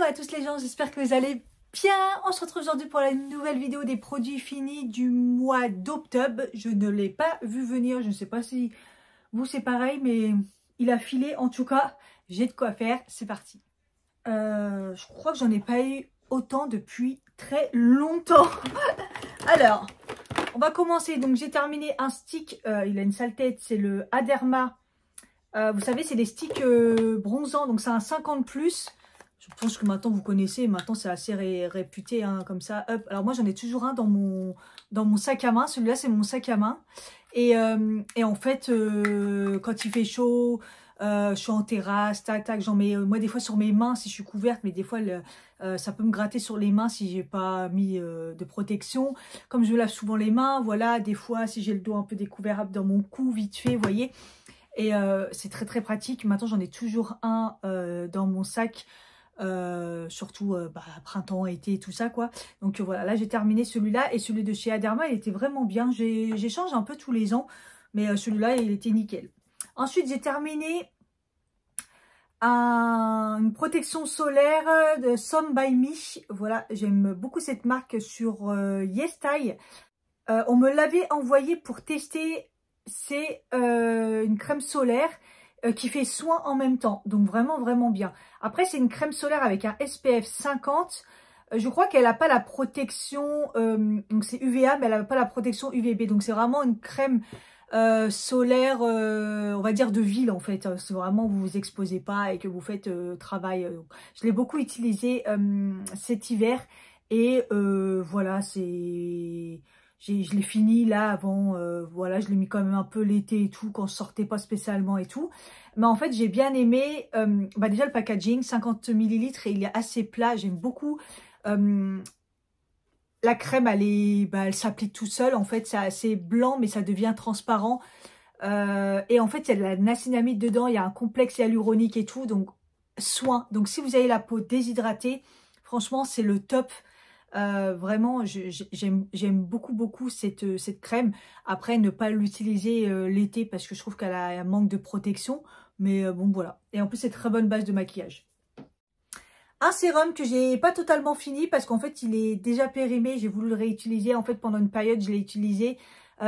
à tous les gens, j'espère que vous allez bien. On se retrouve aujourd'hui pour la nouvelle vidéo des produits finis du mois d'octobre. Je ne l'ai pas vu venir, je ne sais pas si vous c'est pareil, mais il a filé. En tout cas, j'ai de quoi faire, c'est parti. Je crois que j'en ai pas eu autant depuis très longtemps. Alors, on va commencer. Donc j'ai terminé un stick, il a une sale tête, c'est le Aderma. Vous savez, c'est des sticks bronzants, donc c'est un 50+. Je pense que maintenant vous connaissez, maintenant c'est assez réputé hein, comme ça. Hop. Alors moi j'en ai toujours un dans mon sac à main. Celui-là c'est mon sac à main. Et en fait, quand il fait chaud, je suis en terrasse, tac tac, j'en mets moi des fois sur mes mains si je suis couverte, mais des fois ça peut me gratter sur les mains si j'ai pas mis de protection. Comme je me lave souvent les mains, voilà, des fois si j'ai le dos un peu découvert dans mon cou, vite fait, vous voyez. Et c'est très très pratique. Maintenant j'en ai toujours un dans mon sac. Surtout printemps, été, tout ça quoi. Donc voilà, là j'ai terminé celui-là et celui de chez Aderma, il était vraiment bien. J'échange un peu tous les ans, mais celui-là il était nickel. Ensuite j'ai terminé une protection solaire de Some by Me. Voilà, j'aime beaucoup cette marque sur YesStyle. On me l'avait envoyé pour tester. C'est une crème solaire qui fait soin en même temps, donc vraiment vraiment bien. Après c'est une crème solaire avec un SPF 50, je crois qu'elle n'a pas la protection, donc c'est UVA mais elle n'a pas la protection UVB, donc c'est vraiment une crème solaire, on va dire de ville en fait, c'est vraiment vous vous exposez pas et que vous faites travail. Je l'ai beaucoup utilisé cet hiver et voilà, je l'ai fini là avant, voilà, je l'ai mis quand même un peu l'été et tout, quand je sortais pas spécialement et tout. Mais en fait, j'ai bien aimé, déjà le packaging, 50 ml et il est assez plat, j'aime beaucoup. La crème, elle s'applique tout seul, en fait, c'est assez blanc, mais ça devient transparent. Et en fait, il y a de la niacinamide dedans, il y a un complexe hyaluronique et tout, donc soin. Donc si vous avez la peau déshydratée, franchement, c'est le top. Vraiment j'aime beaucoup cette crème. Après ne pas l'utiliser l'été parce que je trouve qu'elle a un manque de protection, mais bon voilà. Et en plus c'est très bonne base de maquillage. Un sérum que j'ai pas totalement fini parce qu'en fait il est déjà périmé, j'ai voulu le réutiliser. En fait pendant une période je l'ai utilisé.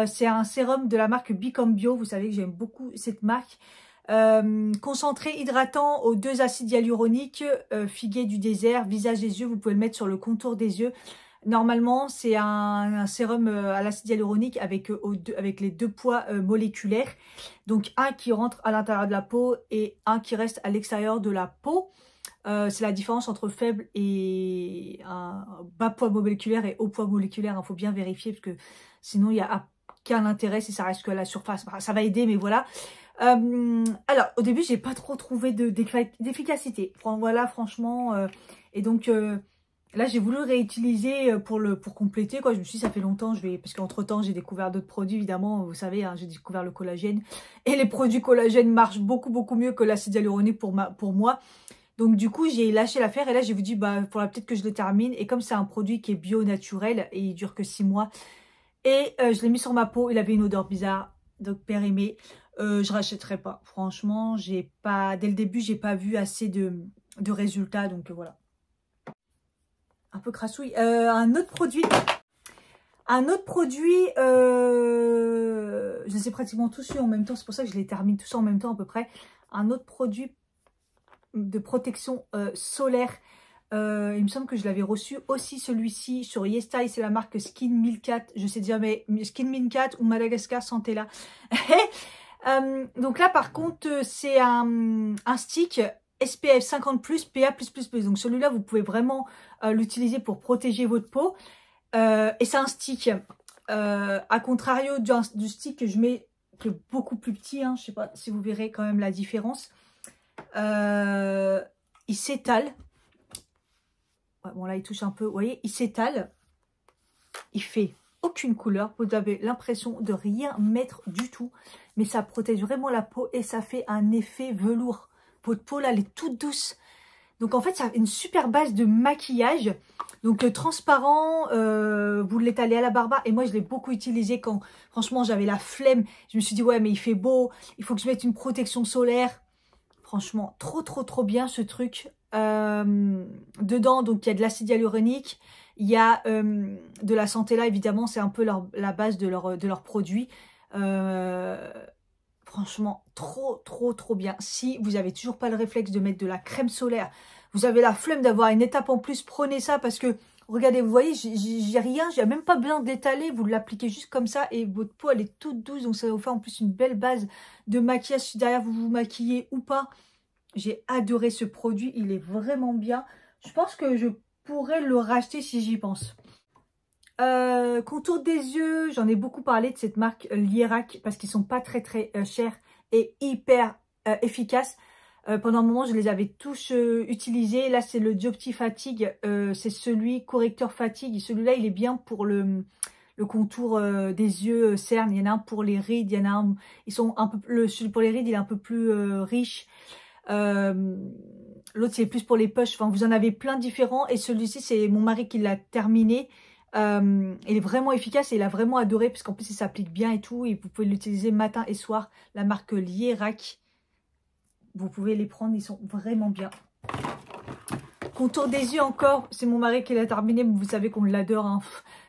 C'est un sérum de la marque Become Bio, vous savez que j'aime beaucoup cette marque. Concentré hydratant aux 2 acides hyaluroniques, figuier du désert, visage des yeux, vous pouvez le mettre sur le contour des yeux. Normalement c'est un sérum à l'acide hyaluronique avec les 2 poids moléculaires, donc un qui rentre à l'intérieur de la peau et un qui reste à l'extérieur de la peau. C'est la différence entre faible et un bas poids moléculaire et haut poids moléculaire, il faut bien vérifier parce que sinon il n'y a aucun intérêt si ça reste que à la surface. Ça va aider mais voilà. Alors au début j'ai pas trop trouvé d'efficacité, voilà franchement, et donc là j'ai voulu réutiliser pour compléter quoi. Je me suis dit ça fait longtemps, parce qu'entre temps j'ai découvert d'autres produits évidemment, vous savez hein, j'ai découvert le collagène et les produits collagène marchent beaucoup mieux que l'acide hyaluronique pour moi. Donc du coup j'ai lâché l'affaire et là j'ai vous dit faudra peut-être que je le termine, et comme c'est un produit qui est bio naturel et il dure que 6 mois et je l'ai mis sur ma peau, il avait une odeur bizarre, donc périmé. Je rachèterai pas. Franchement, dès le début, j'ai pas vu assez de résultats. Donc voilà. Un peu crassouille. Un autre produit. Je les ai pratiquement tous eu en même temps. C'est pour ça que je les termine tous en même temps à peu près. Un autre produit de protection solaire. Il me semble que je l'avais reçu aussi celui-ci sur YesStyle. C'est la marque Skin Milkat. Je sais jamais Skin Milkat ou Madagascar Santella. Donc là par contre c'est un stick SPF 50+, PA+++. Donc celui-là vous pouvez vraiment l'utiliser pour protéger votre peau. Et c'est un stick à contrario du stick que je mets, qui est beaucoup plus petit, hein. Je sais pas si vous verrez quand même la différence. Il s'étale. Ouais, bon là il touche un peu, vous voyez, il s'étale. Il fait aucune couleur, vous avez l'impression de rien mettre du tout, mais ça protège vraiment la peau et ça fait un effet velours. Votre peau là elle est toute douce, donc en fait ça a une super base de maquillage, donc transparent, vous l'étalez à la barba. Et moi je l'ai beaucoup utilisé quand franchement j'avais la flemme, je me suis dit ouais mais il fait beau, il faut que je mette une protection solaire. Franchement trop bien ce truc. dedans, donc il y a de l'acide hyaluronique, il y a de la santé là, évidemment, c'est un peu la base de leur produit. Franchement, trop bien. Si vous avez toujours pas le réflexe de mettre de la crème solaire, vous avez la flemme d'avoir une étape en plus, prenez ça parce que, regardez, vous voyez, j'ai rien, j'ai même pas besoin d'étaler, vous l'appliquez juste comme ça et votre peau, elle est toute douce, donc ça va vous faire en plus une belle base de maquillage si derrière vous vous maquillez ou pas. J'ai adoré ce produit, il est vraiment bien. Je pense que je pourrais le racheter si j'y pense. Contour des yeux, j'en ai beaucoup parlé de cette marque Lierac parce qu'ils sont pas très chers et hyper efficaces. Pendant un moment, je les avais tous utilisés. Là, c'est le Diopti Fatigue, c'est celui correcteur fatigue. Celui-là, il est bien pour le contour des yeux cernes. Il y en a un pour les rides, il y en a un, ils sont un peu, celui pour les rides, il est un peu plus riche. L'autre, c'est plus pour les poches. Enfin, vous en avez plein différents. Et celui-ci, c'est mon mari qui l'a terminé. Il est vraiment efficace et il a vraiment adoré parce qu'en plus il s'applique bien et tout et vous pouvez l'utiliser matin et soir. La marque Lierac, vous pouvez les prendre, ils sont vraiment bien. Contour des yeux encore, c'est mon mari qui l'a terminé, mais vous savez qu'on l'adore, hein.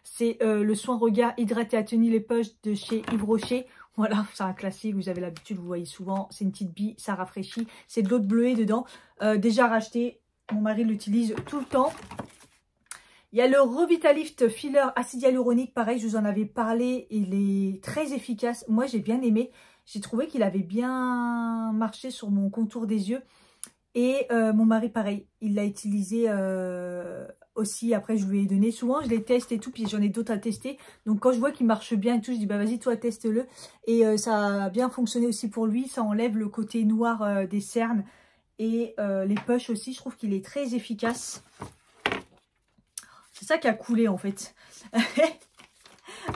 C'est le soin regard hydraté à tenir les poches de chez Yves Rocher. Voilà, c'est un classique, vous avez l'habitude, vous voyez souvent, c'est une petite bille, ça rafraîchit. C'est de l'eau de bleuet dedans, déjà racheté, mon mari l'utilise tout le temps. Il y a le Revitalift Filler acide hyaluronique, pareil, je vous en avais parlé, il est très efficace. Moi, j'ai bien aimé. J'ai trouvé qu'il avait bien marché sur mon contour des yeux. Et mon mari, pareil, il l'a utilisé aussi. Après, je lui ai donné. Souvent, je les teste et tout, puis j'en ai d'autres à tester. Donc, quand je vois qu'il marche bien et tout, je dis, bah vas-y, toi, teste-le. Et ça a bien fonctionné aussi pour lui. Ça enlève le côté noir des cernes et les poches aussi. Je trouve qu'il est très efficace. C'est ça qui a coulé en fait.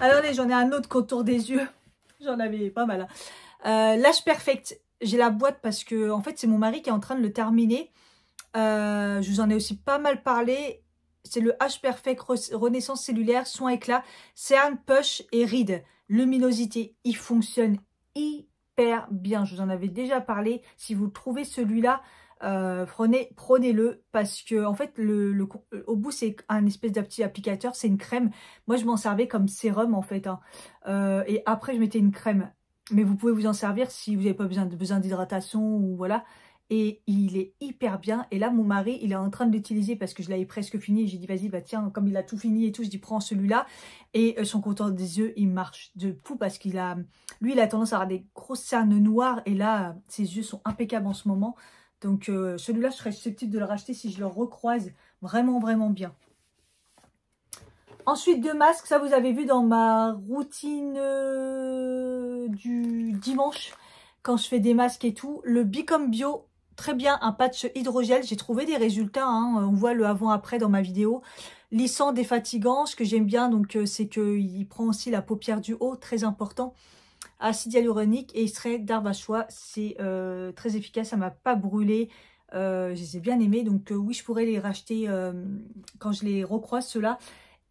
Alors j'en ai un autre contour des yeux. J'en avais pas mal. L'Age Perfect. J'ai la boîte parce que en fait c'est mon mari qui est en train de le terminer. Je vous en ai aussi pas mal parlé. C'est le Age Perfect Renaissance Cellulaire, Soin Éclat, Cerne, Poche et Rides. Luminosité. Il fonctionne hyper bien. Je vous en avais déjà parlé. Si vous trouvez celui-là, prenez-le parce que en fait au bout c'est un espèce de petit applicateur, c'est une crème. Moi je m'en servais comme sérum en fait, hein. Et après je mettais une crème, mais vous pouvez vous en servir si vous n'avez pas besoin d'hydratation ou voilà. Et il est hyper bien. Et là mon mari il est en train de l'utiliser parce que je l'avais presque fini. J'ai dit vas-y, bah tiens, comme il a tout fini et tout, je dis prends celui-là. Et son contour des yeux il marche de fou parce qu'il a, lui il a tendance à avoir des grosses cernes noires et là ses yeux sont impeccables en ce moment. Donc celui-là, je serais susceptible de le racheter si je le recroise. Vraiment bien. Ensuite, deux masques. Ça, vous avez vu dans ma routine du dimanche, quand je fais des masques et tout. Le Bicom Bio, très bien. Un patch hydrogel. J'ai trouvé des résultats, hein. On voit le avant-après dans ma vidéo. Lissant, défatigant. Ce que j'aime bien, donc c'est qu'il prend aussi la paupière du haut. Très important. Acide hyaluronique et extrait d'arbre à choix, c'est très efficace, ça m'a pas brûlé, je les ai bien aimés, donc oui, je pourrais les racheter quand je les recroise ceux-là.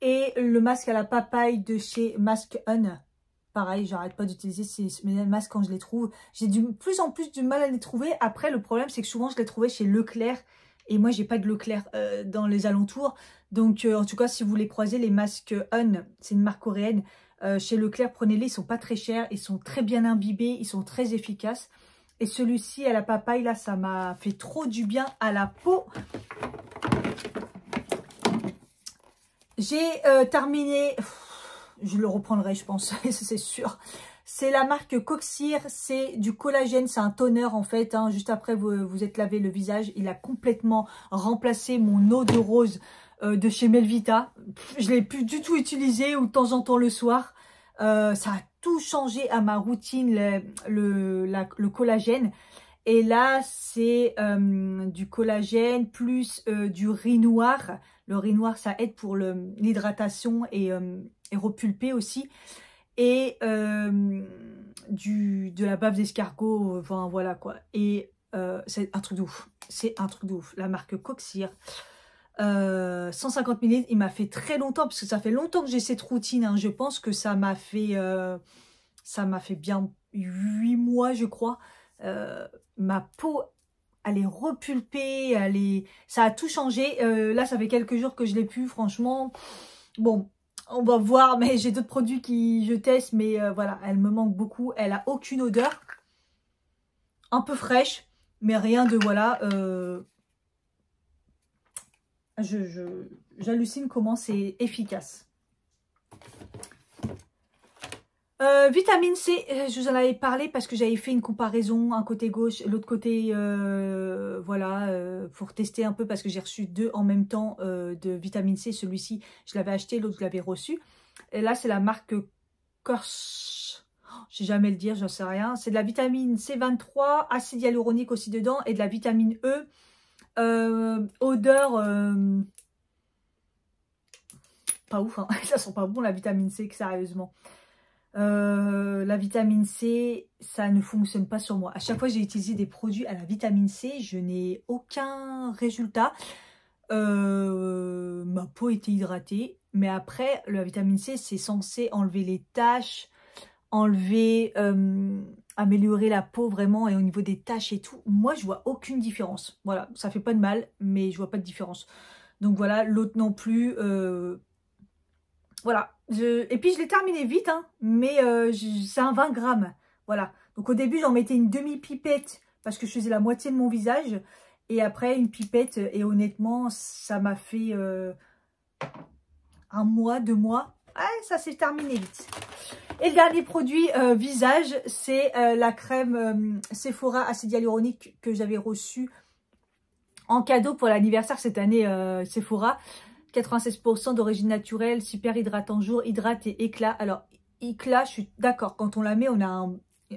Et le masque à la papaye de chez Mask On, pareil, j'arrête pas d'utiliser ces masques quand je les trouve. J'ai de plus en plus du mal à les trouver. Après, le problème, c'est que souvent, je les trouvais chez Leclerc. Et moi, j'ai pas de Leclerc dans les alentours. Donc, en tout cas, si vous les croisez, les masques On, c'est une marque coréenne. Chez Leclerc, prenez-les, ils sont pas très chers, ils sont très bien imbibés, ils sont très efficaces. Et celui-ci à la papaye, là, ça m'a fait trop du bien à la peau. J'ai terminé, je le reprendrai, je pense, c'est sûr. C'est la marque Coxir, c'est du collagène, c'est un toner en fait, hein. Juste après vous êtes lavé le visage, il a complètement remplacé mon eau de rose de chez Melvita. Je ne l'ai plus du tout utilisé ou de temps en temps le soir. Ça a tout changé à ma routine, le collagène. Et là, c'est du collagène plus du riz noir. Le riz noir, ça aide pour l'hydratation et repulper aussi. Et de la bave d'escargot, enfin voilà quoi. Et c'est un truc de ouf. C'est un truc de ouf. La marque Coxir. 150 ml, il m'a fait très longtemps, parce que ça fait longtemps que j'ai cette routine, hein. Je pense que ça m'a fait bien 8 mois, je crois. Ma peau elle est repulpée, ça a tout changé. Là, ça fait quelques jours que je l'ai plus, franchement. Bon, on va voir, mais j'ai d'autres produits qui je teste, mais voilà, elle me manque beaucoup. Elle a aucune odeur. Un peu fraîche, mais rien de, voilà. J'hallucine comment c'est efficace. Vitamine C, je vous en avais parlé parce que j'avais fait une comparaison, un côté gauche, l'autre côté, voilà, pour tester un peu parce que j'ai reçu 2 en même temps de vitamine C. Celui-ci, je l'avais acheté, l'autre, je l'avais reçu. Et là, c'est la marque Corse. Je sais jamais le dire, j'en sais rien. C'est de la vitamine C23, acide hyaluronique aussi dedans et de la vitamine E. Odeur, pas ouf, hein. Ça sent pas bon la vitamine C, sérieusement. La vitamine C, ça ne fonctionne pas sur moi. À chaque fois que j'ai utilisé des produits à la vitamine C, je n'ai aucun résultat. Ma peau était hydratée. Mais après, la vitamine C, c'est censé enlever les taches, améliorer la peau vraiment et au niveau des taches et tout. Moi, je vois aucune différence. Voilà, ça fait pas de mal, mais je vois pas de différence. Donc voilà, l'autre non plus. Voilà. Et puis je l'ai terminé vite, hein, mais c'est un 20 grammes. Voilà. Donc au début, j'en mettais une demi-pipette parce que je faisais la moitié de mon visage. Et après, une pipette. Et honnêtement, ça m'a fait 1 mois, 2 mois. Ouais, ça s'est terminé vite. Et le dernier produit visage, c'est la crème Sephora acide hyaluronique que j'avais reçue en cadeau pour l'anniversaire cette année Sephora. 96% d'origine naturelle, super hydratant jour, hydrate et éclat. Alors, éclat, je suis d'accord. Quand on la met, on a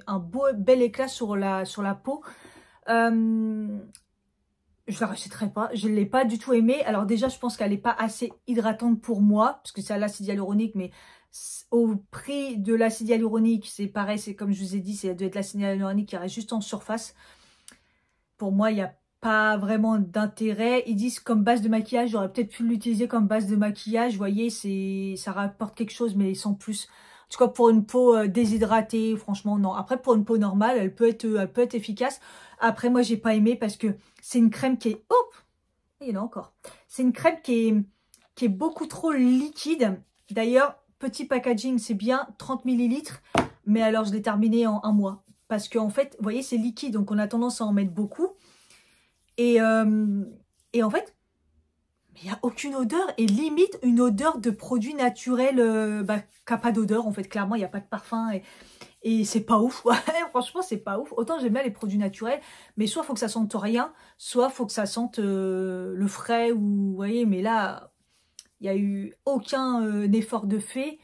un bel éclat sur la peau. Je la rachèterai pas. Je ne l'ai pas du tout aimée. Alors déjà, je pense qu'elle n'est pas assez hydratante pour moi. Parce que c'est à l'acide hyaluronique. Mais au prix de l'acide hyaluronique, c'est pareil. C'est comme je vous ai dit, ça doit être l'acide hyaluronique qui reste juste en surface. Pour moi, il n'y a pas vraiment d'intérêt. Ils disent comme base de maquillage. J'aurais peut-être pu l'utiliser comme base de maquillage. Vous voyez, ça rapporte quelque chose, mais sans plus. En tout cas, pour une peau déshydratée, franchement, non. Après, pour une peau normale, elle peut être efficace. Après, moi, j'ai pas aimé parce que c'est une crème qui est... Hop, il y en a encore. C'est une crème qui est beaucoup trop liquide. D'ailleurs, petit packaging, c'est bien 30 ml. Mais alors, je l'ai terminé en 1 mois. Parce qu'en fait, vous voyez, c'est liquide. Donc, on a tendance à en mettre beaucoup. Et en fait, il n'y a aucune odeur. Et limite, une odeur de produit naturel qui n'a pas d'odeur. En fait, clairement, il n'y a pas de parfum. Et c'est pas ouf. Ouais, franchement, c'est pas ouf. Autant j'aime bien les produits naturels. Mais soit il faut que ça sente rien. Soit il faut que ça sente le frais. Ou, vous voyez, mais là, il n'y a eu aucun effort de fait.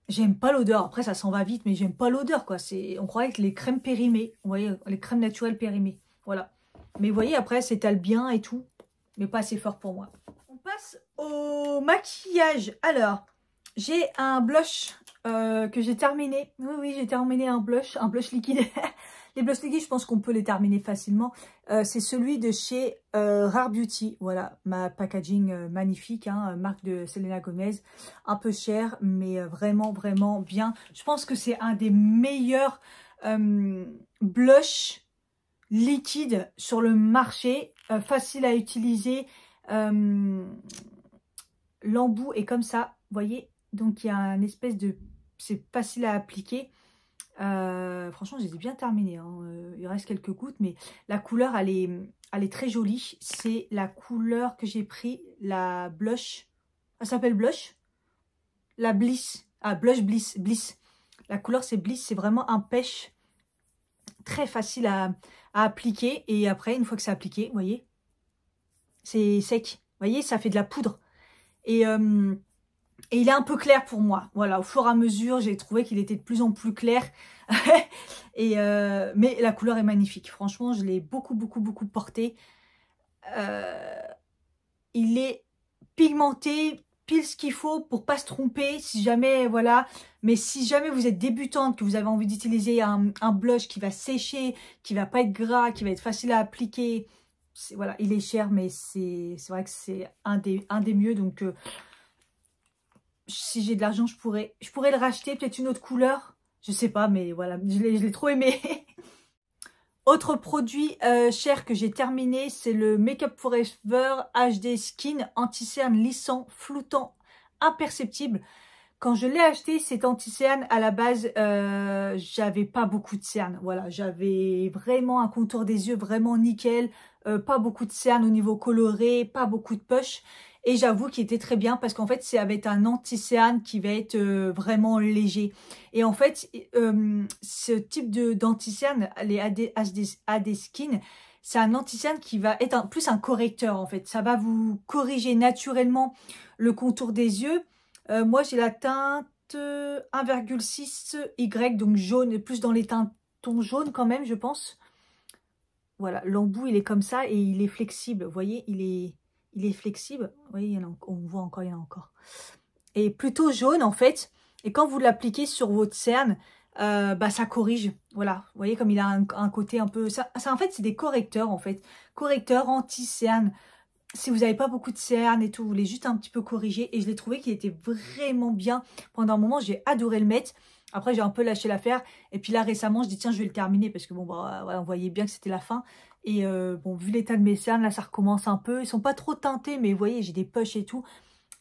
J'aime pas l'odeur. Après, ça s'en va vite, mais j'aime pas l'odeur, quoi. On croirait que les crèmes périmées. Vous voyez, les crèmes naturelles périmées. Voilà. Mais vous voyez, après, s'étale bien et tout. Mais pas assez fort pour moi. On passe au maquillage. Alors, j'ai un blush que j'ai terminé. Oui, j'ai terminé un blush liquide. Les blushs liquides, je pense qu'on peut les terminer facilement. C'est celui de chez Rare Beauty. Voilà, ma packaging magnifique, hein, marque de Selena Gomez. Un peu cher, mais vraiment, vraiment bien. Je pense que c'est un des meilleurs blushs liquides sur le marché. Facile à utiliser. L'embout est comme ça, vous voyez. Donc, il y a une espèce de... C'est facile à appliquer. Franchement, j'ai bien terminé. Hein. Il reste quelques gouttes, mais la couleur, elle est très jolie. C'est la couleur que j'ai pris, la blush. Elle s'appelle blush. La Bliss. Ah, blush Bliss. La couleur, c'est Bliss. C'est vraiment un pêche très facile à appliquer. Et après, une fois que c'est appliqué, vous voyez, c'est sec. Vous voyez, ça fait de la poudre. Et il est un peu clair pour moi. Voilà, au fur et à mesure, j'ai trouvé qu'il était de plus en plus clair. Mais la couleur est magnifique. Franchement, je l'ai beaucoup porté. Il est pigmenté, pile ce qu'il faut pour pas se tromper. Si jamais, voilà. Mais si jamais vous êtes débutante, que vous avez envie d'utiliser un blush qui va sécher, qui va pas être gras, qui va être facile à appliquer. Voilà, il est cher, mais c'est vrai que c'est un des mieux. Donc, si j'ai de l'argent, je pourrais le racheter. Peut-être une autre couleur. Je sais pas, mais voilà, je l'ai trop aimé. Autre produit cher que j'ai terminé, c'est le Make Up Forever HD Skin anti-cerne lissant, floutant, imperceptible. Quand je l'ai acheté, cet anti-cerne, à la base, j'avais pas beaucoup de cernes. Voilà, j'avais vraiment un contour des yeux vraiment nickel, pas beaucoup de cernes au niveau coloré, pas beaucoup de push. Et j'avoue qu'il était très bien parce qu'en fait, c'est avec un anti-cerne qui va être vraiment léger. Et en fait, ce type d'anti-cerne, les AD Skin, c'est un anti-cerne qui va être plus un correcteur en fait. Ça va vous corriger naturellement le contour des yeux. Moi, j'ai la teinte 1,6 Y, donc jaune, plus dans les tons jaunes quand même, je pense. Voilà, l'embout, il est comme ça et il est flexible. Vous voyez, il est flexible. Vous voyez, on voit encore, il y en a encore. Et plutôt jaune, en fait. Et quand vous l'appliquez sur votre cerne, bah, ça corrige. Voilà, vous voyez comme il a un côté un peu... Ça, en fait, c'est des correcteurs, en fait. Correcteurs anti-cerne. Si vous n'avez pas beaucoup de cernes et tout, vous voulez juste un petit peu corriger. Et je l'ai trouvé qu'il était vraiment bien. Pendant un moment, j'ai adoré le mettre. Après, j'ai un peu lâché l'affaire. Et puis là, récemment, je dis, tiens, je vais le terminer. Parce que bon, bah, voilà, on voyait bien que c'était la fin. Et bon, vu l'état de mes cernes, là, ça recommence un peu. Ils sont pas trop teintés, mais vous voyez, j'ai des push et tout.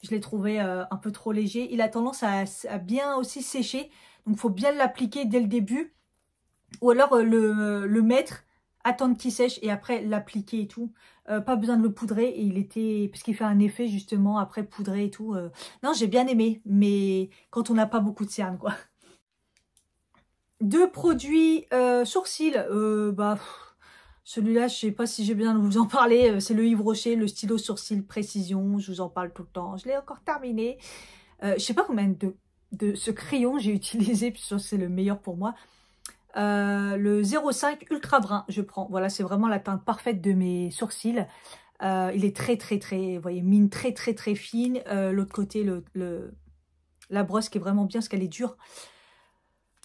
Je l'ai trouvé un peu trop léger. Il a tendance à bien aussi sécher. Donc, il faut bien l'appliquer dès le début. Ou alors le mettre, attendre qu'il sèche et après l'appliquer et tout. Pas besoin de le poudrer. Et il était... Parce qu'il fait un effet justement après poudrer et tout. Non, j'ai bien aimé. Mais quand on n'a pas beaucoup de cernes, quoi. Deux produits sourcils. Bah... Celui-là, je sais pas si j'ai besoin de vous en parler. C'est le Yves Rocher, le stylo sourcil précision. Je vous en parle tout le temps. Je l'ai encore terminé. Je sais pas combien de ce crayon j'ai utilisé. Puis c'est le meilleur pour moi. Le 05 Ultra Brun, je prends. Voilà, c'est vraiment la teinte parfaite de mes sourcils. Il est très, vous voyez, mine très fine. L'autre côté, la brosse qui est vraiment bien parce qu'elle est dure.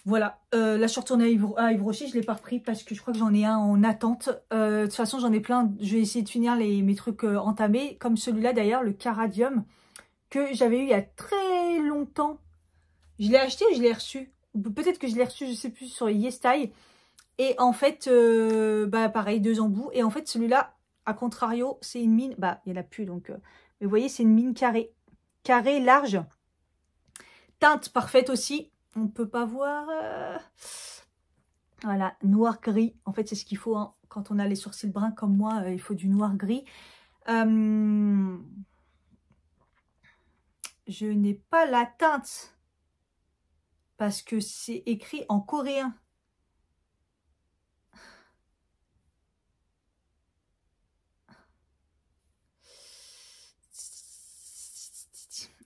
Voilà, là je suis retournée à Yves Rocher, je ne l'ai pas repris parce que je crois que j'en ai un en attente. De toute façon, j'en ai plein. Je vais essayer de finir mes trucs entamés, comme celui-là d'ailleurs, le Caradium, que j'avais eu il y a très longtemps. Je l'ai acheté ou je l'ai reçu? Peut-être que je l'ai reçu, je sais plus, sur YesStyle. Et en fait, bah pareil, 2 embouts. Et en fait, celui-là, à contrario, c'est une mine. Bah, il n'y en a plus, donc... mais vous voyez, c'est une mine carrée. Carrée, large. Teinte parfaite aussi. On ne peut pas voir... Voilà, noir-gris. En fait, c'est ce qu'il faut. Hein. Quand on a les sourcils bruns comme moi, il faut du noir-gris. Je n'ai pas la teinte. Parce que c'est écrit en coréen.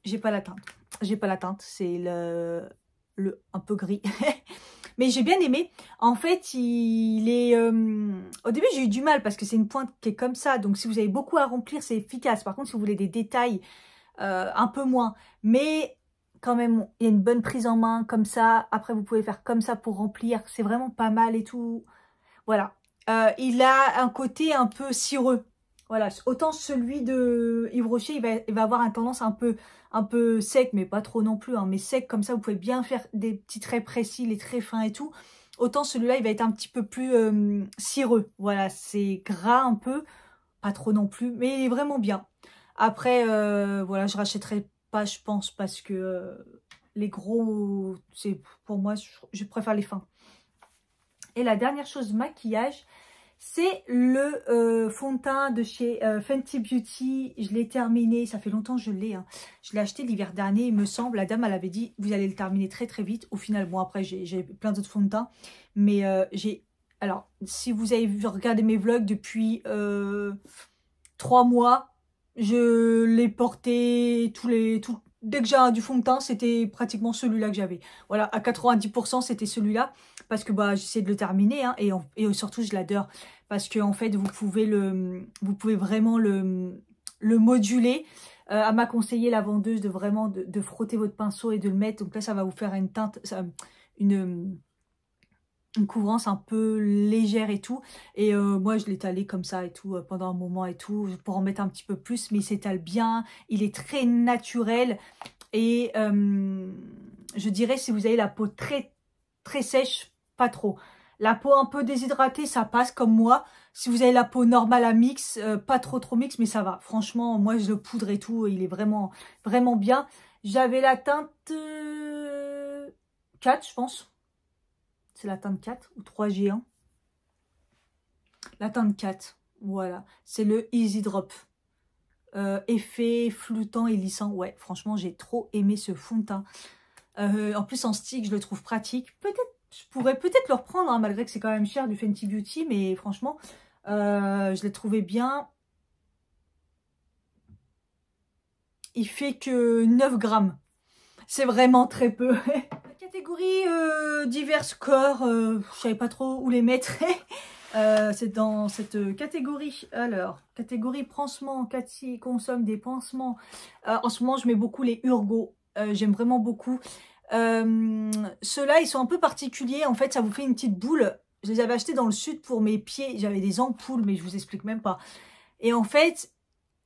J'ai pas la teinte. J'ai pas la teinte. C'est le un peu gris. Mais j'ai bien aimé. En fait, il est... Au début, j'ai eu du mal parce que c'est une pointe qui est comme ça. Donc, si vous avez beaucoup à remplir, c'est efficace. Par contre, si vous voulez des détails, un peu moins. Mais quand même, il y a une bonne prise en main comme ça. Après, vous pouvez faire comme ça pour remplir. C'est vraiment pas mal et tout. Voilà. Il a un côté un peu cireux. Voilà. Autant celui de Yves Rocher, il va avoir une tendance un peu sec, mais pas trop non plus. Hein, mais sec, comme ça, vous pouvez bien faire des petits traits précis, les traits fins et tout. Autant celui-là, il va être un petit peu plus cireux. Voilà. C'est gras un peu. Pas trop non plus. Mais il est vraiment bien. Après, voilà, je rachèterai pas, je pense, parce que les gros, c'est pour moi, je préfère les fins. Et la dernière chose maquillage, c'est le fond de teint de chez Fenty Beauty. Je l'ai terminé, ça fait longtemps que je l'ai. Hein. Je l'ai acheté l'hiver dernier, il me semble. La dame, elle avait dit, vous allez le terminer très vite. Au final, bon, après, j'ai plein d'autres fonds de teint. Mais j'ai... Alors, si vous avez regardé mes vlogs depuis 3 mois, je l'ai porté dès que j'ai du fond de teint, c'était pratiquement celui-là que j'avais. Voilà, à 90%, c'était celui-là. Parce que bah, j'essaie de le terminer. Hein, et surtout, je l'adore. Parce que en fait, vous pouvez vraiment le moduler. Elle m'a conseillé, la vendeuse, de vraiment de frotter votre pinceau et de le mettre. Donc là, ça va vous faire une teinte, une couvrance un peu légère et tout. Et moi, je l'étalais comme ça et tout pendant un moment et tout, pour en mettre un petit peu plus. Mais il s'étale bien. Il est très naturel. Et je dirais, si vous avez la peau très sèche, pas trop. La peau un peu déshydratée, ça passe comme moi. Si vous avez la peau normale à mix, pas trop mix, mais ça va. Franchement, moi je le poudre et tout, il est vraiment bien. J'avais la teinte 4, je pense. C'est la teinte 4 ou 3G1. La teinte 4, voilà. C'est le Easy Drop. Effet floutant et lissant. Ouais, franchement, j'ai trop aimé ce fond de teint. En plus, en stick, je le trouve pratique. Peut-être, je pourrais peut-être le reprendre, hein, malgré que c'est quand même cher du Fenty Beauty. Mais franchement, je l'ai trouvé bien. Il fait que 9 grammes. C'est vraiment très peu. La catégorie divers corps, je savais pas trop où les mettre. C'est dans cette catégorie. Alors, catégorie pansement, Cathy consomme des pansements. En ce moment, je mets beaucoup les Urgo. J'aime vraiment beaucoup. Ceux-là, ils sont un peu particuliers. En fait, ça vous fait une petite boule. Je les avais achetés dans le sud pour mes pieds. J'avais des ampoules, mais je vous explique même pas. Et en fait,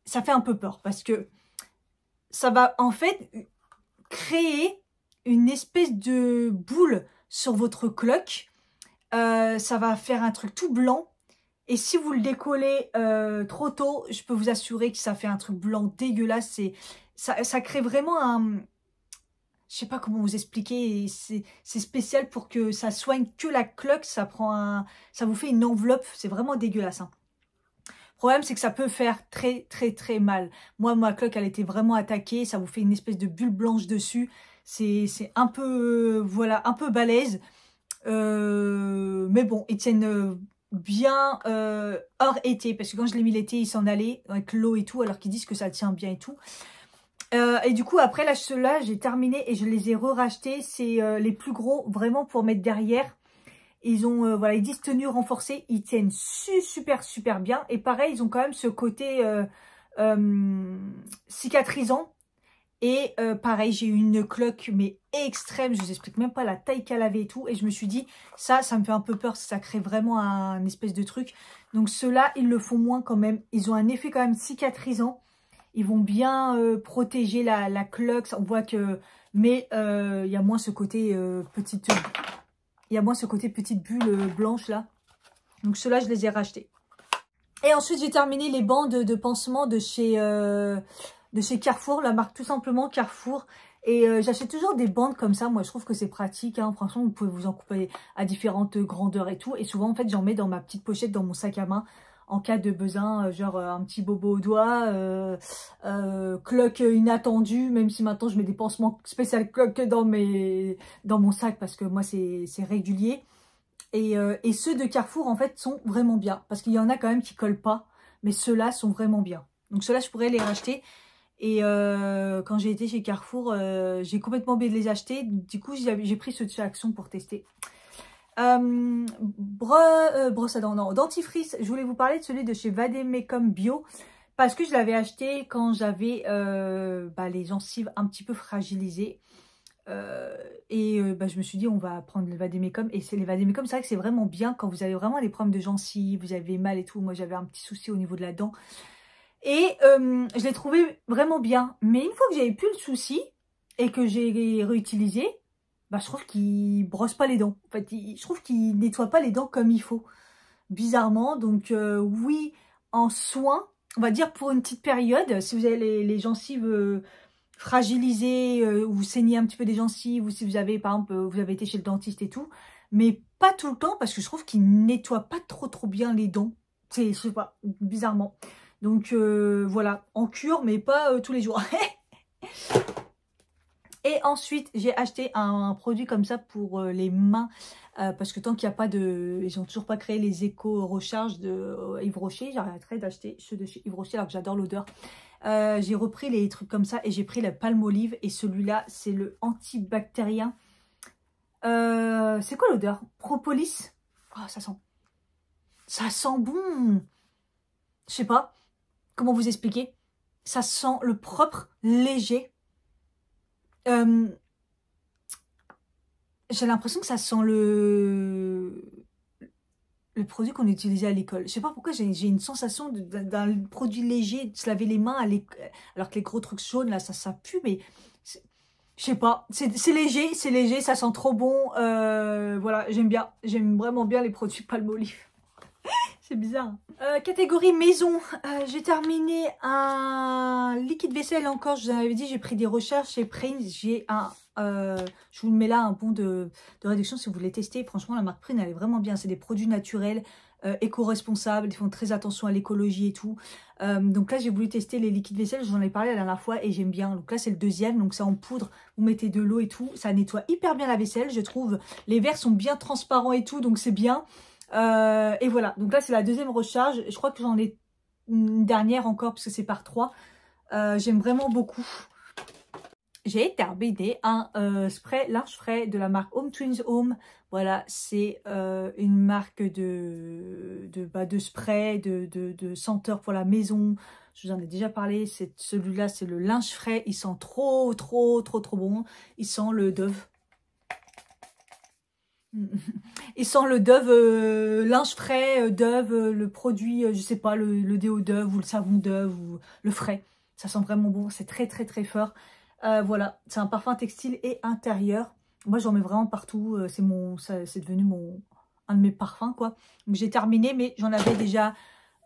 ça fait un peu peur parce que ça va en fait créer une espèce de boule sur votre cloque. Ça va faire un truc tout blanc. Et si vous le décollez trop tôt, je peux vous assurer que ça fait un truc blanc dégueulasse. Ça crée vraiment un... Je sais pas comment vous expliquer. C'est spécial pour que ça soigne que la cloque. Ça vous fait une enveloppe. C'est vraiment dégueulasse. Hein. Le problème, c'est que ça peut faire très mal. Moi, ma cloque, elle était vraiment attaquée. Ça vous fait une espèce de bulle blanche dessus. C'est un peu, voilà, un peu balèze. Mais bon, ils tiennent bien hors été. Parce que quand je l'ai mis l'été, ils s'en allaient avec l'eau et tout. Alors qu'ils disent que ça tient bien et tout. Et du coup, après, là, ceux-là, j'ai terminé et je les ai re-rachetés. C'est les plus gros, vraiment, pour mettre derrière. Ils ont, voilà, ils disent tenue renforcée. Ils tiennent super bien. Et pareil, ils ont quand même ce côté cicatrisant. Et pareil, j'ai eu une cloque, mais extrême. Je vous explique même pas la taille qu'elle avait et tout. Et je me suis dit, ça me fait un peu peur. Ça crée vraiment un espèce de truc. Donc ceux-là, ils le font moins quand même. Ils ont un effet quand même cicatrisant. Ils vont bien protéger la cloque. On voit que... Mais il y a moins ce côté petite... Il y a moins ce côté petite bulle blanche là. Donc ceux-là, je les ai rachetés. Et ensuite, j'ai terminé les bandes de pansement de chez Carrefour. La marque tout simplement Carrefour. Et j'achète toujours des bandes comme ça. Moi, je trouve que c'est pratique. Hein. Franchement, vous pouvez vous en couper à différentes grandeurs et tout. Et souvent, en fait, j'en mets dans ma petite pochette, dans mon sac à main. En cas de besoin, genre un petit bobo au doigt, cloque inattendue, même si maintenant je mets des pansements spécial cloque dans mon sac parce que moi c'est régulier. Et ceux de Carrefour en fait sont vraiment bien parce qu'il y en a quand même qui collent pas, mais ceux-là sont vraiment bien. Donc ceux-là je pourrais les racheter. Et quand j'ai été chez Carrefour, j'ai complètement oublié de les acheter. Du coup j'ai pris ceux de chez Action pour tester. Brosse à dents, non, dentifrice. Je voulais vous parler de celui de chez Vademecum Bio parce que je l'avais acheté quand j'avais les gencives un petit peu fragilisées je me suis dit on va prendre le Vademecum. Et c'est les Vademecum, c'est vrai que c'est vraiment bien quand vous avez vraiment des problèmes de gencives, vous avez mal et tout. Moi j'avais un petit souci au niveau de la dent et je l'ai trouvé vraiment bien, mais une fois que j'avais plus le souci et que j'ai réutilisé, je trouve qu'il brosse pas les dents. En fait, je trouve qu'il nettoie pas les dents comme il faut. Bizarrement. Donc, oui, en soins, on va dire pour une petite période, si vous avez les gencives fragilisées, ou vous saignez un petit peu des gencives, ou si vous avez, par exemple, vous avez été chez le dentiste et tout, mais pas tout le temps, parce que je trouve qu'il nettoie pas trop bien les dents. Je sais pas, bizarrement. Donc, voilà, en cure, mais pas tous les jours. Et ensuite, j'ai acheté un produit comme ça pour les mains. Parce que tant qu'il n'y a pas de... Ils n'ont toujours pas créé les éco-recharges de Yves Rocher. J'arrêterai d'acheter ceux de chez Yves Rocher alors que j'adore l'odeur. J'ai repris les trucs comme ça et j'ai pris la Palmolive. Et celui-là, c'est le antibactérien. C'est quoi l'odeur? Propolis. Oh, ça sent... Ça sent bon. Je sais pas comment vous expliquer. Ça sent le propre, léger. J'ai l'impression que ça sent le produit qu'on utilisait à l'école. Je sais pas pourquoi j'ai une sensation d'un produit léger, de se laver les mains alors que les gros trucs jaunes là ça pue, mais je Je sais pas, c'est léger, ça sent trop bon. Voilà, j'aime bien. J'aime vraiment bien les produits Palmolive. C'est bizarre. Catégorie maison, j'ai terminé un liquide vaisselle encore. Je vous en avais dit, j'ai pris des recherches chez Prince. J'ai un, je vous le mets là, un bon de réduction si vous voulez tester. Franchement, la marque Prince, elle est vraiment bien. C'est des produits naturels, éco-responsables. Ils font très attention à l'écologie et tout. Donc là, j'ai voulu tester les liquides vaisselle. Je vous en ai parlé la dernière fois et j'aime bien. Donc là, c'est le deuxième. Donc c'est en poudre. Vous mettez de l'eau et tout. Ça nettoie hyper bien la vaisselle, je trouve. Les verres sont bien transparents et tout, donc c'est bien. Et voilà, donc là c'est la deuxième recharge. Je crois que j'en ai une dernière encore parce que c'est par 3. J'aime vraiment beaucoup. J'ai terminé un spray linge frais de la marque Home Twins Home. Voilà, c'est une marque de spray, de senteur pour la maison. Je vous en ai déjà parlé. Celui-là, c'est le linge frais. Il sent trop bon. Il sent le Dove. Il sent le Dove, linge frais, Dove, le produit, je sais pas, le déo Dove ou le savon Dove ou le frais. Ça sent vraiment bon, c'est très fort. Voilà, c'est un parfum textile et intérieur. Moi, j'en mets vraiment partout. C'est devenu un de mes parfums, quoi. Donc, j'ai terminé, mais j'en avais déjà...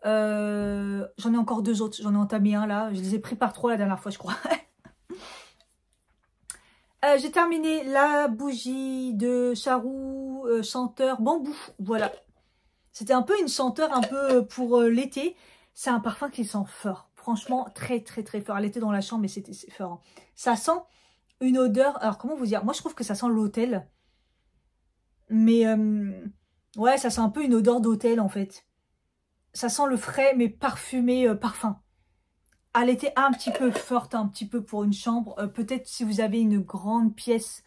j'en ai encore 2 autres. J'en ai entamé un, là. Je les ai pris par 3 la dernière fois, je crois. J'ai terminé la bougie de Charou, senteur bambou. Voilà. C'était un peu une senteur un peu pour l'été. C'est un parfum qui sent fort. Franchement, très fort. Elle était dans la chambre, mais c'est fort. Hein. Ça sent une odeur... Alors, comment vous dire? Moi, je trouve que ça sent l'hôtel. Mais, ouais, ça sent un peu une odeur d'hôtel, en fait. Ça sent le frais, mais parfumé parfum. Elle était un petit peu forte, un petit peu pour une chambre. Peut-être si vous avez une grande pièce,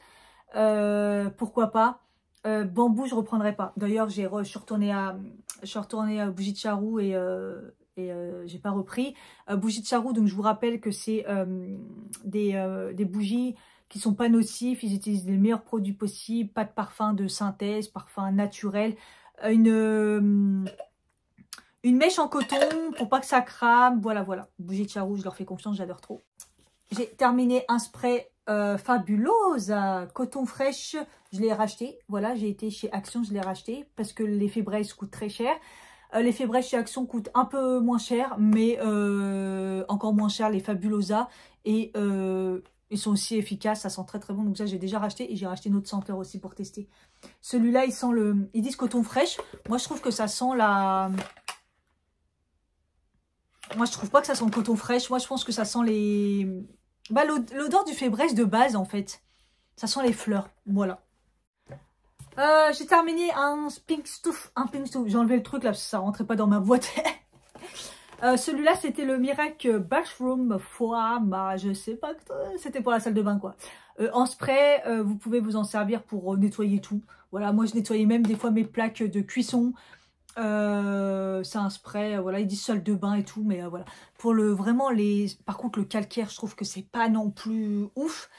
pourquoi pas. Bambou, je reprendrai pas. D'ailleurs, je suis retournée à Bougie de Charou et j'ai pas repris. Bougie de Charou, donc je vous rappelle que c'est des bougies qui sont pas nocifs. Ils utilisent les meilleurs produits possibles, pas de parfum de synthèse, parfum naturel. Une mèche en coton pour pas que ça crame. Voilà. Bougie de Charou, je leur fais confiance, j'adore trop. J'ai terminé un spray Fabuloso coton fraîche. Je l'ai racheté. Voilà, j'ai été chez Action, je l'ai racheté parce que les Febreze coûtent très cher. Les Febreze chez Action coûtent un peu moins cher, mais encore moins cher les Fabulosa. Et ils sont aussi efficaces, ça sent très bon. Donc ça, j'ai déjà racheté et j'ai racheté une autre senteur aussi pour tester. Celui-là, ils disent coton fraîche. Moi, je trouve que ça sent la... Moi, je trouve pas que ça sent le coton fraîche. Moi, je pense que ça sent les... Bah, l'odeur du Febreze de base, en fait. Ça sent les fleurs. Voilà. J'ai terminé un pink stuff. J'ai enlevé le truc, là, parce que ça rentrait pas dans ma boîte. Celui-là, c'était le Miracle Bathroom Foam. Bah, je sais pas. C'était pour la salle de bain, quoi. En spray, vous pouvez vous en servir pour nettoyer tout. Voilà, moi, je nettoyais même des fois mes plaques de cuisson. C'est un spray, voilà, ils disent salle de bain et tout, mais voilà. Pour par contre le calcaire, je trouve que c'est pas non plus ouf.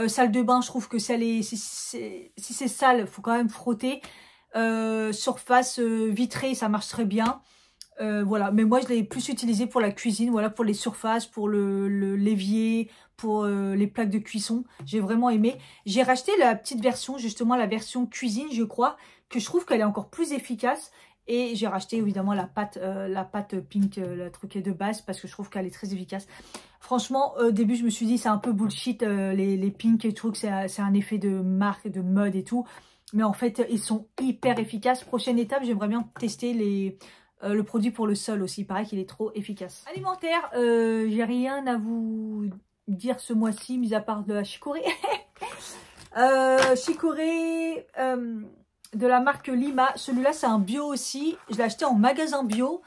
Salle de bain, je trouve que si c'est sale, faut quand même frotter. Surface vitrée, ça marche très bien. Voilà, mais moi je l'ai plus utilisé pour la cuisine, voilà, pour les surfaces, pour l'évier, pour les plaques de cuisson. J'ai vraiment aimé. J'ai racheté la petite version, justement la version cuisine, je crois, que je trouve qu'elle est encore plus efficace. Et j'ai racheté évidemment la pâte pink, le truc de base, parce que je trouve qu'elle est très efficace. Franchement, au début, je me suis dit, c'est un peu bullshit, les pink et tout, que c'est un effet de marque, de mode et tout. Mais en fait, ils sont hyper efficaces. Prochaine étape, j'aimerais bien tester le produit pour le sol aussi. Il paraît qu'il est trop efficace. Alimentaire, j'ai rien à vous dire ce mois-ci, mis à part de la chicorée. Chicorée... de la marque Lima. Celui-là, c'est un bio aussi. Je l'ai acheté en magasin bio.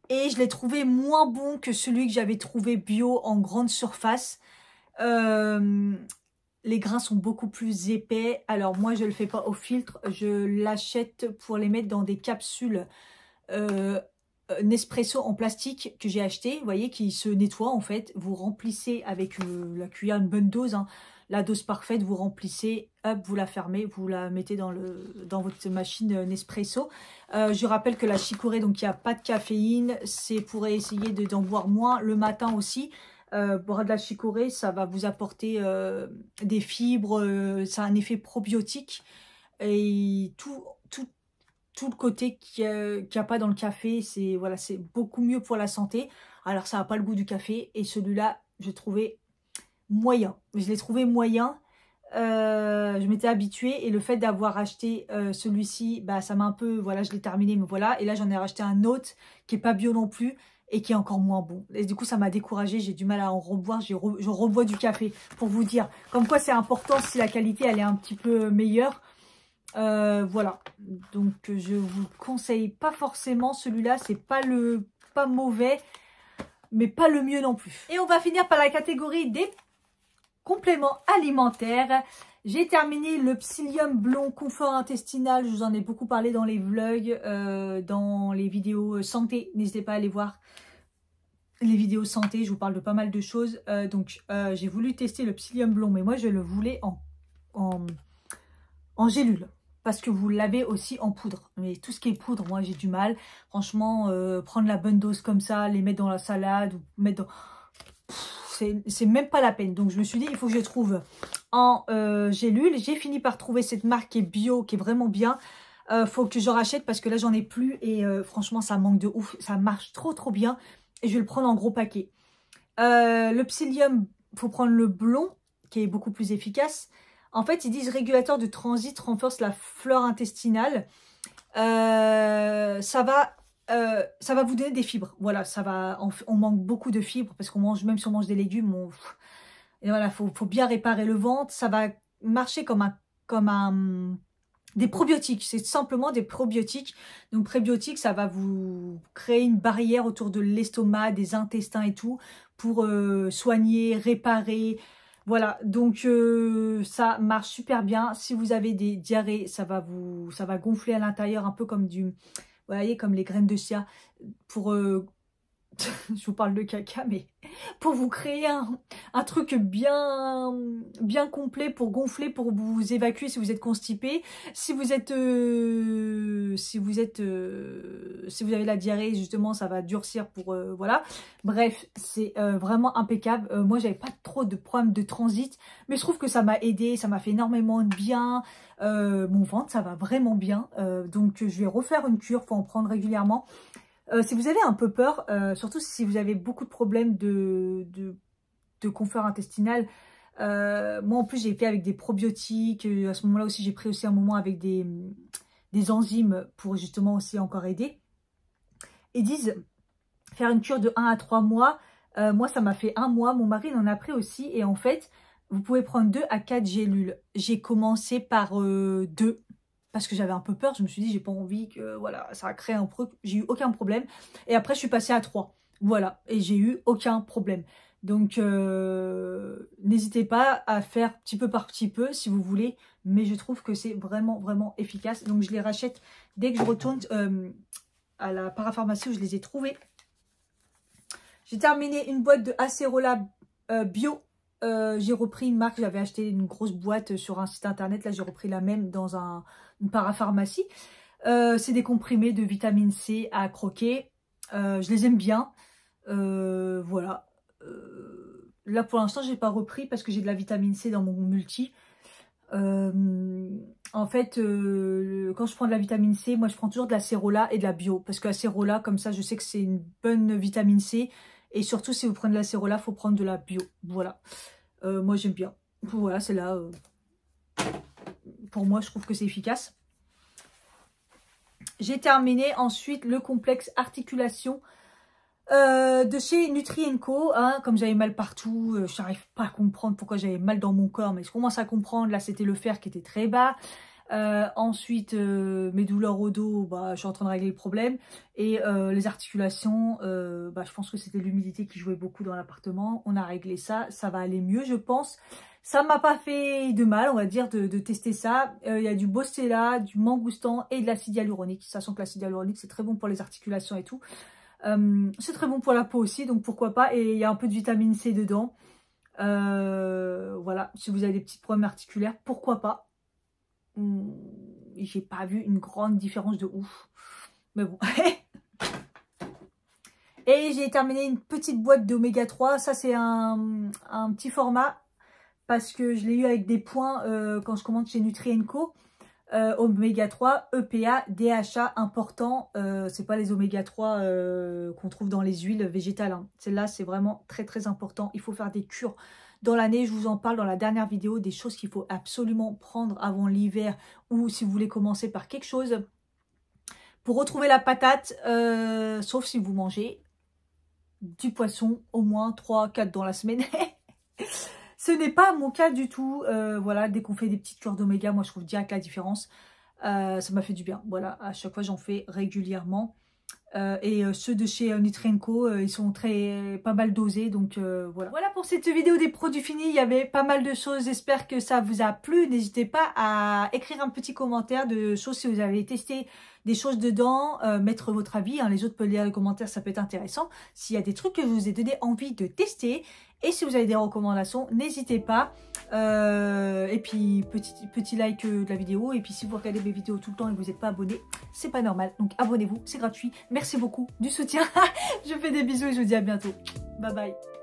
Et je l'ai trouvé moins bon que celui que j'avais trouvé bio en grande surface. Les grains sont beaucoup plus épais. Alors moi, je ne le fais pas au filtre. Je l'achète pour les mettre dans des capsules Nespresso en plastique que j'ai acheté. Vous voyez, qui se nettoie en fait. Vous remplissez avec la cuillère, une bonne dose. Hein. La dose parfaite, vous remplissez, hop, vous la fermez, vous la mettez dans votre machine Nespresso. Je rappelle que la chicorée, donc il n'y a pas de caféine, c'est pour essayer d'en boire moins le matin aussi. boire de la chicorée, ça va vous apporter des fibres, ça a un effet probiotique. Et tout le côté qu'il n'y a pas dans le café, c'est voilà, c'est beaucoup mieux pour la santé. Alors ça n'a pas le goût du café. Et celui-là, je trouvais moyen. Je l'ai trouvé moyen. Je m'étais habituée et le fait d'avoir acheté celui-ci, bah ça m'a un peu, voilà, je l'ai terminé, mais voilà. Et là, j'en ai racheté un autre qui est pas bio non plus et qui est encore moins bon. Et du coup, ça m'a découragée. J'ai du mal à en reboire. Je rebois du café pour vous dire. Comme quoi, c'est important si la qualité, elle est un petit peu meilleure. Voilà. Donc, je vous conseille pas forcément celui-là. C'est pas mauvais, mais pas le mieux non plus. Et on va finir par la catégorie des compléments alimentaires. J'ai terminé le Psyllium Blond Confort Intestinal. Je vous en ai beaucoup parlé dans les vlogs, dans les vidéos santé. N'hésitez pas à aller voir les vidéos santé. Je vous parle de pas mal de choses. Donc, j'ai voulu tester le Psyllium Blond, mais moi, je le voulais en gélule. Parce que vous l'avez aussi en poudre. Mais tout ce qui est poudre, moi, j'ai du mal. Franchement, prendre la bonne dose comme ça, les mettre dans la salade, ou mettre dans... C'est même pas la peine. Donc je me suis dit, il faut que je trouve en gélule. J'ai fini par trouver cette marque qui est bio, qui est vraiment bien. Faut que je rachète parce que là j'en ai plus. Et franchement ça manque de ouf. Ça marche trop bien. Et je vais le prendre en gros paquet. Le Psyllium, faut prendre le blond qui est beaucoup plus efficace. En fait ils disent régulateur de transit, renforce la flore intestinale. Ça va vous donner des fibres. Voilà, ça va. On manque beaucoup de fibres parce qu'on mange, même si on mange des légumes, et voilà, faut bien réparer le ventre. Ça va marcher comme des probiotiques. C'est simplement des probiotiques. Donc probiotiques, ça va vous créer une barrière autour de l'estomac, des intestins et tout pour soigner, réparer. Voilà, donc ça marche super bien. Si vous avez des diarrhées, ça va gonfler à l'intérieur un peu comme vous voyez, comme les graines de chia, pour, je vous parle de caca, mais pour vous créer un truc bien complet, pour gonfler, pour vous évacuer si vous êtes constipé. Si vous avez la diarrhée, justement, ça va durcir pour, voilà. Bref, c'est vraiment impeccable. Moi, j'avais pas trop de problèmes de transit, mais je trouve que ça m'a aidé, ça m'a fait énormément de bien. Mon ventre, ça va vraiment bien. Donc, je vais refaire une cure, faut en prendre régulièrement. Si vous avez un peu peur, surtout si vous avez beaucoup de problèmes de confort intestinal, moi en plus j'ai fait avec des probiotiques, à ce moment-là aussi j'ai pris aussi un moment avec des enzymes pour justement aussi encore aider. Ils disent faire une cure de 1 à 3 mois, moi ça m'a fait 1 mois, mon mari il en a pris aussi et en fait vous pouvez prendre 2 à 4 gélules. J'ai commencé par 2. Parce que j'avais un peu peur, je me suis dit, j'ai pas envie que, voilà, ça a créé un truc, j'ai eu aucun problème. Et après, je suis passée à 3, voilà, et j'ai eu aucun problème. Donc, n'hésitez pas à faire petit peu par petit peu, si vous voulez, mais je trouve que c'est vraiment efficace. Donc, je les rachète dès que je retourne à la parapharmacie où je les ai trouvés. J'ai terminé une boîte de Acerola bio. J'ai repris une marque, j'avais acheté une grosse boîte sur un site internet, là j'ai repris la même dans une parapharmacie. C'est des comprimés de vitamine C à croquer, je les aime bien, voilà. Là pour l'instant j'ai pas repris parce que j'ai de la vitamine C dans mon multi. En fait, quand je prends de la vitamine C, moi je prends toujours de la Acerola et de la bio, parce que la Acerola, comme ça je sais que c'est une bonne vitamine C. Et surtout, si vous prenez de l'acérola, il faut prendre de la bio. Voilà. Moi, j'aime bien. Voilà, c'est là. Pour moi, je trouve que c'est efficace. J'ai terminé ensuite le complexe articulation de chez Nutri & Co. Hein, comme j'avais mal partout, je n'arrive pas à comprendre pourquoi j'avais mal dans mon corps. Mais je commence à comprendre. Là, c'était le fer qui était très bas. Ensuite, mes douleurs au dos, bah, je suis en train de régler le problème. Et les articulations, bah, je pense que c'était l'humidité qui jouait beaucoup dans l'appartement. On a réglé ça, ça va aller mieux, je pense. Ça m'a pas fait de mal, on va dire, de tester ça. Il y a du Bostella, du Mangoustan et de l'acide hyaluronique. Sachant que l'acide hyaluronique, c'est très bon pour les articulations et tout. C'est très bon pour la peau aussi, donc pourquoi pas. Et il y a un peu de vitamine C dedans. Voilà, si vous avez des petits problèmes articulaires, pourquoi pas. J'ai pas vu une grande différence de ouf, mais bon. Et j'ai terminé une petite boîte d'oméga 3. Ça, c'est un petit format parce que je l'ai eu avec des points quand je commande chez Nutri&Co. Oméga 3, EPA, DHA, important. C'est pas les oméga 3 qu'on trouve dans les huiles végétales. Hein. Celle-là, c'est vraiment très très important. Il faut faire des cures dans l'année. Je vous en parle dans la dernière vidéo des choses qu'il faut absolument prendre avant l'hiver ou si vous voulez commencer par quelque chose. Pour retrouver la patate, sauf si vous mangez du poisson, au moins 3-4 dans la semaine. Ce n'est pas mon cas du tout. Voilà, dès qu'on fait des petites cures d'oméga, moi je trouve direct la différence. Ça m'a fait du bien. Voilà, à chaque fois j'en fais régulièrement. Et ceux de chez Nutri&Co, ils sont pas mal dosés. Donc voilà. Voilà pour cette vidéo des produits finis. Il y avait pas mal de choses. J'espère que ça vous a plu. N'hésitez pas à écrire un petit commentaire de choses si vous avez testé des choses dedans. Mettre votre avis. Hein. Les autres peuvent lire les commentaires, ça peut être intéressant. S'il y a des trucs que je vous ai donné envie de tester. Et si vous avez des recommandations, n'hésitez pas. Et puis, petit like de la vidéo. Et puis, si vous regardez mes vidéos tout le temps et que vous n'êtes pas abonné, c'est pas normal. Donc, abonnez-vous, c'est gratuit. Merci beaucoup du soutien. Je fais des bisous et je vous dis à bientôt. Bye bye.